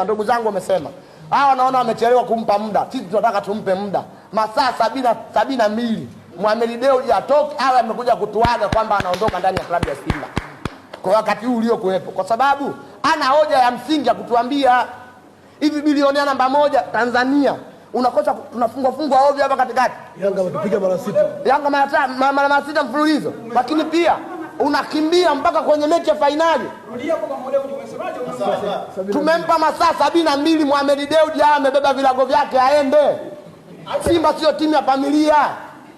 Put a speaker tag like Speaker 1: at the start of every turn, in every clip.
Speaker 1: Ndugu zangu wamesema hawa naona wamechelewa kumpa muda. Sisi tunataka tumpe muda masaa 72 Mohamed Dewji atoke, awe amekuja kutuaga kwamba anaondoka ndani ya klabu ya Simba kwa wakati huu uliokuwepo, kwa sababu ana hoja ya msingi ya kutuambia hivi bilionea namba 1 Tanzania unakosa tunafungwa ovyo hapa katikati.
Speaker 2: Yanga wamepiga mara 6.
Speaker 1: Yanga mara 6 mfululizo, lakini pia unakimbia mpaka kwenye mechi ya fainali. Tumempa masaa 72 Mohamed Dewji amebeba vilago vyake aende. Simba sio timu ya familia.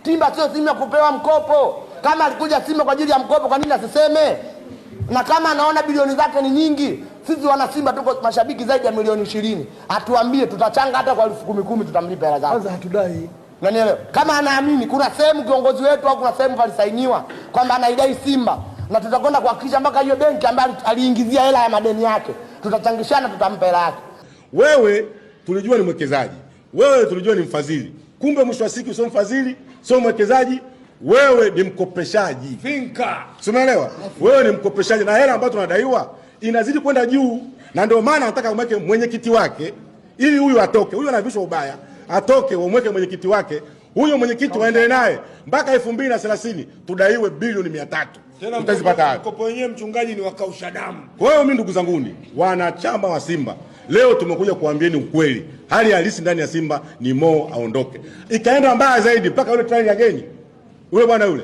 Speaker 1: Simba sio timu ya kupewa mkopo. Kama alikuja Simba kwa ajili ya mkopo, kwa nini asiseme? Na kama anaona bilioni zake ni nyingi, sisi wana Simba tuko mashabiki zaidi ya milioni 20. Atuambie, tutachanga hata kwa 10,000 tutamlipa hela zake.
Speaker 2: Kwanza hatudai.
Speaker 1: Unanielewa? Kama anaamini kuna sehemu kiongozi wetu au kuna sehemu palisainiwa kwamba anaidai Simba, na tutakwenda kuhakikisha mpaka hiyo benki ambayo aliingizia hela ya madeni yake, tutachangishana, tutampa hela yake.
Speaker 3: Wewe tulijua ni mwekezaji, wewe tulijua ni mfadhili, kumbe mwisho wa siku sio mfadhili, sio mwekezaji, wewe ni mkopeshaji. Finka. Umeelewa? Wewe ni mkopeshaji na hela ambayo tunadaiwa inazidi kwenda juu, na ndio maana nataka umweke mwenyekiti wake ili huyu atoke. Huyu anavishwa ubaya, atoke umweke mwenyekiti wake. Huyo mwenyekiti waendelee naye mpaka 2030 tudaiwe bilioni 300.
Speaker 4: Tena mtazipata. Mkopo wenyewe mchungaji ni wakausha damu.
Speaker 3: Kwa hiyo mimi ndugu zanguni, wanachama wa Simba, leo tumekuja kuambieni ukweli. Hali halisi ndani ya Simba ni Mo aondoke. Ikaenda mbaya zaidi mpaka yule train ageni. Yule bwana yule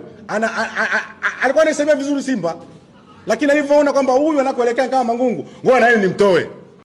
Speaker 3: alikuwa anasemea vizuri Simba, lakini alivyoona kwamba huyu anakoelekea kama Mangungu, ngoja na yeye nimtoe.